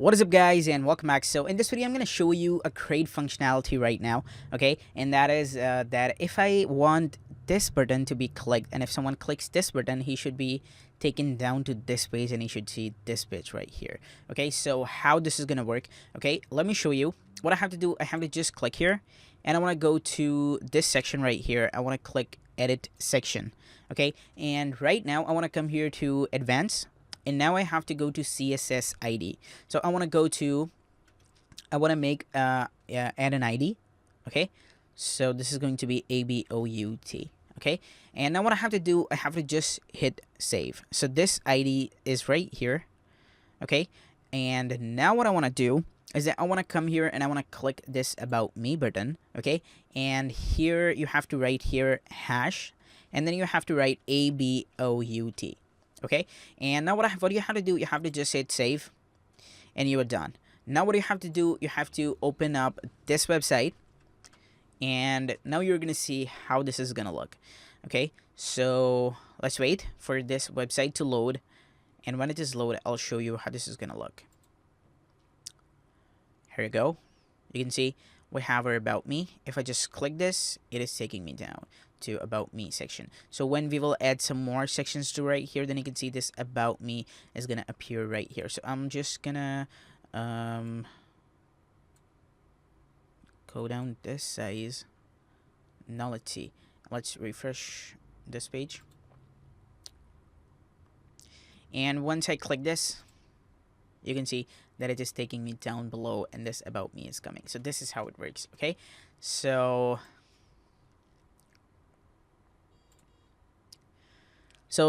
What is up, guys, and welcome back. So in this video I'm going to show you a create functionality right now, okay? And that is that if I want this button to be clicked, and if someone clicks this button, he should be taken down to this page and he should see this page right here. Okay, so how this is going to work? Okay, let me show you. What I have to do, I have to just click here, and I want to go to this section right here. I want to click edit section. Okay, and right now I want to come here to advanced, and now I have to go to CSS ID. So I want to make add an ID. Okay, so this is going to be ABOUT. Okay, and now what I have to do, I have to just hit save. So this ID is right here. Okay, and now what I want to do is that I want to come here and I want to click this about me button. Okay, and here you have to write here hash, and then you have to write ABOUT. Okay, and now what do you have to do? You have to just hit save, and you are done. Now what you have to do, you have to open up this website, and now you're gonna see how this is gonna look. Okay, so let's wait for this website to load, and when it is loaded, I'll show you how this is gonna look. Here you go. You can see we have our about me. If I just click this, it is taking me down to about me section. So when we will add some more sections to right here, then you can see this about me is gonna appear right here. So I'm just gonna go down this size. Now let's see. Let's refresh this page. And once I click this, you can see that it is taking me down below, and this about me is coming. So this is how it works. Okay, so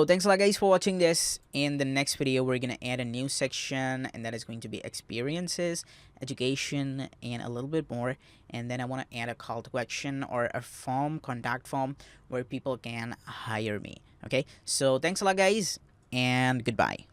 thanks a lot, guys, for watching this. In the next video, we're gonna add a new section, and that is going to be experiences, education, and a little bit more. And then I want to add a call to action or a form, contact form, where people can hire me. Okay, so thanks a lot, guys, and goodbye.